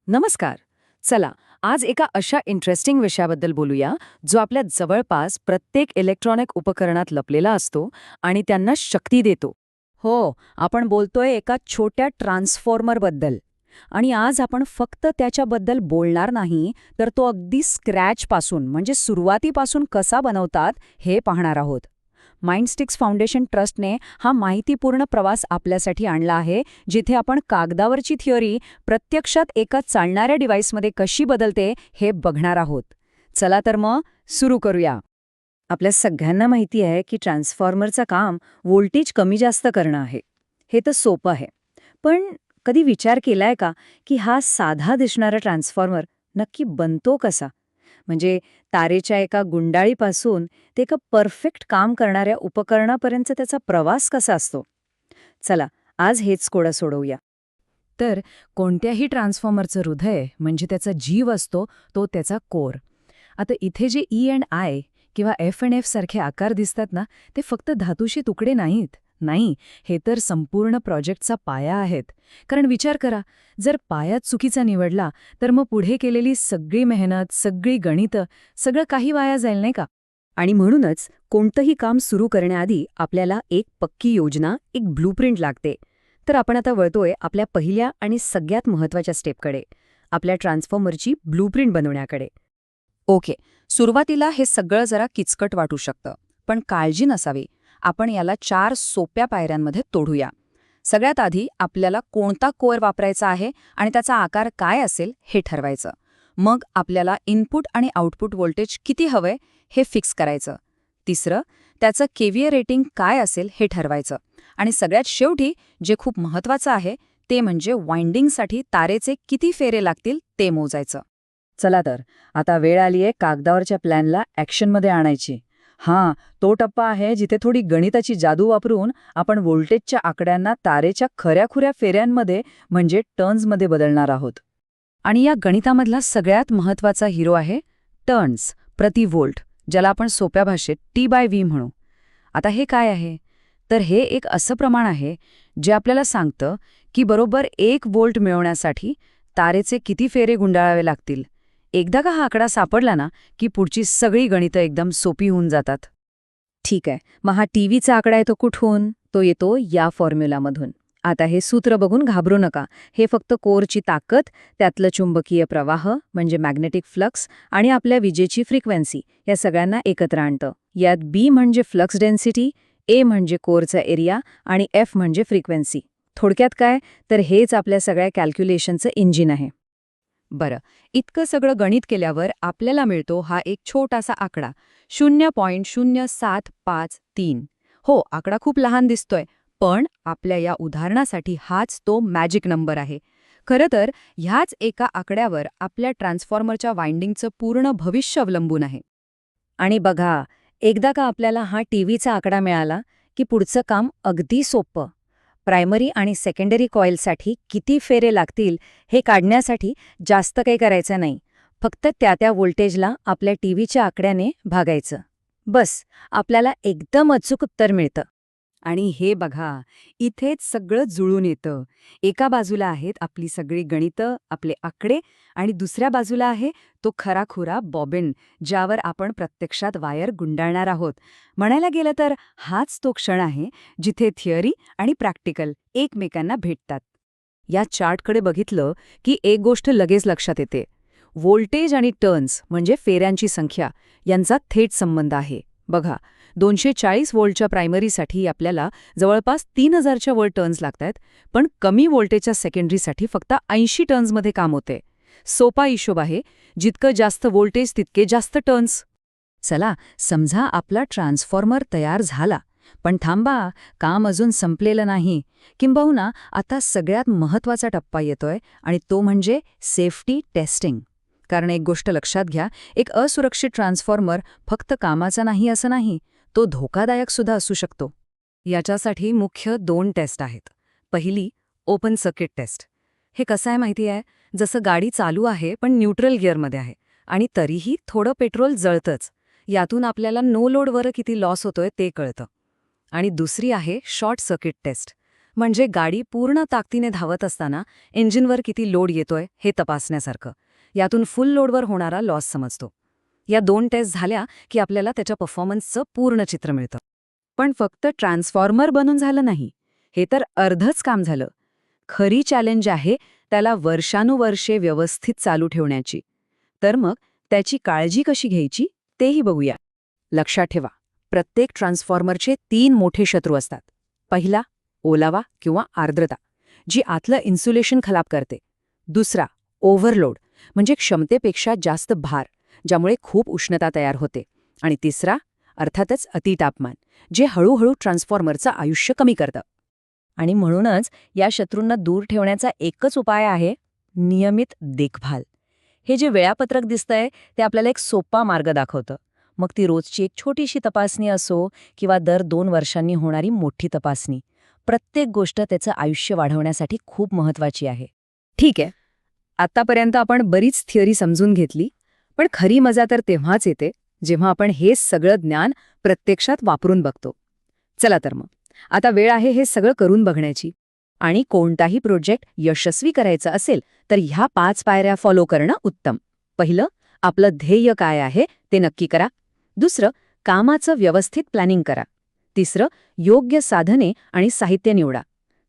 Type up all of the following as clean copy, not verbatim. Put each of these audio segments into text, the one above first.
नमस्कार. चला, आज एका अशा इंटरेस्टिंग विषयाबद्दल बोलूया, जो आपल्या जवळपास प्रत्येक इलेक्ट्रॉनिक उपकरणात लपलेला असतो आणि त्यांना शक्ती देतो. हो, आपण बोलतोय एका छोट्या ट्रान्सफॉर्मरबद्दल. आणि आज आपण फक्त त्याच्याबद्दल बोलणार नाही, तर तो अगदी स्क्रॅचपासून म्हणजे सुरुवातीपासून कसा बनवतात हे पाहणार आहोत. माइंडस्टिक्स फाउंडेशन ट्रस्टने हा माहितीपूर्ण प्रवास आपल्यासाठी आणला आहे, जिथे आपण कागदावरची थिअरी प्रत्यक्षात एका चालणाऱ्या डिव्हाइसमध्ये कशी बदलते हे बघणार आहोत. चला तर मग सुरू करूया. आपल्या सगळ्यांना माहिती आहे की ट्रान्सफॉर्मरचं काम व्होल्टेज कमी जास्त करणं आहे. हे तर सोपं आहे. पण कधी विचार केलाय का की हा साधा दिसणारा ट्रान्सफॉर्मर नक्की बनतो कसा? म्हणजे तारेच्या एका गुंडाळीपासून ते एका परफेक्ट काम करणाऱ्या उपकरणापर्यंत त्याचा प्रवास कसा असतो? चला, आज हेच कोडं सोडवूया. तर कोणत्याही ट्रान्सफॉर्मरचं हृदय म्हणजे त्याचा जीव असतो, तो त्याचा कोर. आता इथे जे ई अँड आय किंवा एफ अँड एफ सारखे आकार दिसतात ना, ते फक्त धातूचे तुकडे नाहीत. नाही, हे तर संपूर्ण प्रोजेक्टचा पाया आहेत. कारण विचार करा, जर पायाच चुकीचा निवडला तर मग पुढे केलेली सगळी मेहनत, सगळी गणितं, सगळं काही वाया जाईल नाही का? आणि म्हणूनच कोणतंही काम सुरू करण्याआधी आपल्याला एक पक्की योजना, एक ब्लूप्रिंट लागते. तर आपण आता वळतोय आपल्या पहिल्या आणि सगळ्यात महत्त्वाच्या स्टेपकडे, आपल्या ट्रान्सफॉर्मरची ब्लूप्रिंट बनवण्याकडे. ओके, सुरुवातीला हे सगळं जरा किचकट वाटू शकतं, पण काळजी नसावी. आपण याला 4 सोप्या पायऱ्यांमध्ये तोडूया. सगळ्यात आधी आपल्याला कोणता कोअर वापरायचा आहे आणि त्याचा आकार काय असेल हे ठरवायचं. मग आपल्याला इनपुट आणि आउटपुट व्होल्टेज किती हवंय हे फिक्स करायचं. तिसरं, त्याचं केव्हीए रेटिंग काय असेल हे ठरवायचं. आणि सगळ्यात शेवटी जे खूप महत्त्वाचं आहे ते म्हणजे वाइंडिंगसाठी तारेचे किती फेरे लागतील ते मोजायचं. चला तर, आता वेळ आली आहे कागदावरच्या प्लॅनला ॲक्शनमध्ये आणायची. हां, तो टप्पा आहे जिथे थोडी गणिताची जादू वापरून आपण व्होल्टेजच्या आकड्यांना तारेच्या खऱ्याखुऱ्या फेऱ्यांमध्ये म्हणजे टर्न्समध्ये बदलणार आहोत. आणि या गणितामधला सगळ्यात महत्त्वाचा हिरो आहे टर्न्स, प्रति व्होल्ट, ज्याला आपण सोप्या भाषेत T/V म्हणू. आता हे काय आहे? तर हे एक असं प्रमाण आहे जे आपल्याला सांगतं की बरोबर 1 व्होल्ट मिळवण्यासाठी तारेचे किती फेरे गुंडाळावे लागतील. एकदा का हा आकडा सापडला ना, की पुढची सगळी गणितं एकदम सोपी होऊन जातात. ठीक आहे, मग हा टीव्हीचा आकडा येतो कुठून? तो येतो या फॉर्म्युलामधून. आता हे सूत्र बघून घाबरू नका. हे फक्त कोरची ताकद, त्यातलं चुंबकीय प्रवाह म्हणजे मॅग्नेटिक फ्लक्स आणि आपल्या विजेची फ्रिक्वेन्सी या सगळ्यांना एकत्र आणतं. यात बी म्हणजे फ्लक्स डेन्सिटी, ए म्हणजे कोरचा एरिया आणि एफ म्हणजे फ्रिक्वेन्सी. थोडक्यात काय, तर हेच आपल्या सगळ्या कॅल्क्युलेशनचं इंजिन आहे. बरं, इतकं सगळं गणित केल्यावर आपल्याला मिळतो हा एक छोटासा आकडा 0.0753. हो, आकडा खूप लहान दिसतोय, पण आपल्या या उदाहरणासाठी हाच तो मॅजिक नंबर आहे. खरं तर ह्याच एका आकड्यावर आपल्या ट्रान्सफॉर्मरच्या वाइंडिंगचं पूर्ण भविष्य अवलंबून आहे. आणि बघा, एकदा का आपल्याला हा टीव्हीचा आकडा मिळाला की पुढचं काम अगदी सोपं. प्रायमरी आणि सेकंडरी कॉइलसाठी किती फेरे लागतील हे काढण्यासाठी जास्त काही करायचं नाही. फक्त त्या व्होल्टेजला आपल्या टीव्हीच्या आकड्याने भागायचं. बस, आपल्याला एकदम अचूक उत्तर मिळतं. आणि हे बघा, इथेच सगळं जुळून येतं. एका बाजूला आहेत आपली सगळी गणितं, आपले आकडे, आणि दुसऱ्या बाजूला आहे तो खराखुरा बॉबिन, ज्यावर आपण प्रत्यक्षात वायर गुंडाळणार आहोत. म्हणायला गेलं तर हाच तो क्षण आहे जिथे थिअरी आणि प्रॅक्टिकल एकमेकांना भेटतात. या चार्टकडे बघितलं की एक गोष्ट लगेच लक्षात येते. व्होल्टेज आणि टर्न्स म्हणजे फेऱ्यांची संख्या यांचा थेट संबंध आहे. बघा, 240 व्होल्टच्या प्रायमरीसाठी आपल्याला जवळपास 3000च्या वर टर्न्स लागतात, पण कमी व्होल्टेजच्या सेकंडरीसाठी फक्त 80 टर्न्समध्ये काम होते. सोपा हिशोब आहे, जितकं जास्त व्होल्टेज तितके जास्त टर्न्स. चला, समजा आपला ट्रान्सफॉर्मर तयार झाला. पण थांबा, काम अजून संपलेलं नाही. किंबहुना आता सगळ्यात महत्त्वाचा टप्पा येतोय, आणि तो म्हणजे सेफ्टी टेस्टिंग. कारण एक गोष्ट लक्षात घ्या, एक असुरक्षित ट्रान्सफॉर्मर फक्त कामाचा नाही असं नाही, तो धोकादायक सुद्धा असू शकतो. याच्यासाठी मुख्य 2 टेस्ट आहेत. पहिली, ओपन सर्किट टेस्ट. हे कसं आहे माहिती आहे? जसं गाडी चालू आहे पण न्यूट्रल गिअरमध्ये आहे, आणि तरीही थोडं पेट्रोल जळतंच. यातून आपल्याला नो लोडवर किती लॉस होतोय ते कळतं. आणि दुसरी आहे शॉर्ट सर्किट टेस्ट. म्हणजे गाडी पूर्ण ताकदीने धावत असताना इंजिनवर किती लोड येतोय हे तपासण्यासारखं. यातून फुल लोडवर होणारा लॉस समजतो. या 2 टेस्ट झाल्या की आपल्याला त्याच्या परफॉर्मन्सचं पूर्ण चित्र मिळतं. पण फक्त ट्रान्सफॉर्मर बनून झालं नाही. हे तर अर्धच काम झालं. खरी चॅलेंज आहे त्याला वर्षानुवर्षे व्यवस्थित चालू ठेवण्याची. तर मग त्याची काळजी कशी घ्यायची तेही बघूया. लक्षात ठेवा, प्रत्येक ट्रान्सफॉर्मरचे 3 मोठे शत्रू असतात. पहिला, ओलावा किंवा आर्द्रता, जी आतलं इन्सुलेशन खराब करते. दुसरा, ओव्हरलोड, म्हणजे क्षमतेपेक्षा जास्त भार, ज्यामुळे खूप उष्णता तयार होते. आणि तिसरा, अर्थातच अतितापमान, जे हळूहळू ट्रान्सफॉर्मरचं आयुष्य कमी करतं. आणि म्हणूनच या शत्रूंना दूर ठेवण्याचा एकच उपाय आहे नियमित देखभाल. हे जे वेळापत्रक दिसतंय ते आपल्याला एक सोपा मार्ग दाखवतं. मग ती रोजची एक छोटीशी तपासणी असो किंवा दर 2 वर्षांनी होणारी मोठी तपासणी, प्रत्येक गोष्ट त्याचं आयुष्य वाढवण्यासाठी खूप महत्वाची आहे. ठीक आहे, आतापर्यंत आपण बरीच थिअरी समजून घेतली, पण खरी मजा तर तेव्हाच येते जेव्हा आपण हे सगळं ज्ञान प्रत्यक्षात वापरून बघतो. चला तर मग, आता वेळ आहे हे सगळं करून बघण्याची. आणि कोणताही प्रोजेक्ट यशस्वी करायचा असेल तर ह्या 5 पायऱ्या फॉलो करणं उत्तम. पहिलं, आपलं ध्येय काय आहे ते नक्की करा. दुसरं, कामाचं व्यवस्थित प्लॅनिंग करा. तिसरं, योग्य साधने आणि साहित्य निवडा.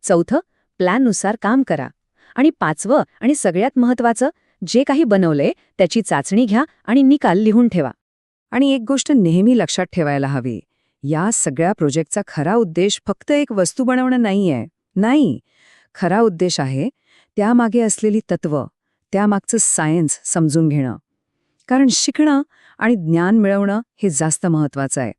चौथं, प्लॅननुसार काम करा. आणि 5वं आणि सगळ्यात महत्त्वाचं, जे काही बनवलंय त्याची चाचणी घ्या आणि निकाल लिहून ठेवा. आणि एक गोष्ट नेहमी लक्षात ठेवायला हवी, या सगळ्या प्रोजेक्टचा खरा उद्देश फक्त एक वस्तू बनवणं नाहीये. नाही, खरा उद्देश आहे त्यामागे असलेली तत्त्व, त्यामागचं सायन्स समजून घेणं. कारण शिकणं आणि ज्ञान मिळवणं हे जास्त महत्वाचं आहे.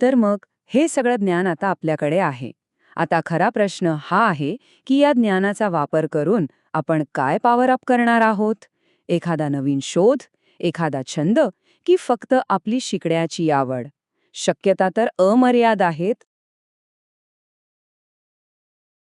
तर मग हे सगळं ज्ञान आता आपल्याकडे आहे. आता खरा प्रश्न हा आहे की या ज्ञानाचा वापर करून आपण काय पॉवर अप करणार आहोत? एखादा नवीन शोध, एखादा छंद, की फक्त आपली शिकण्याची आवड? शक्यता तर अमर्याद आहेत.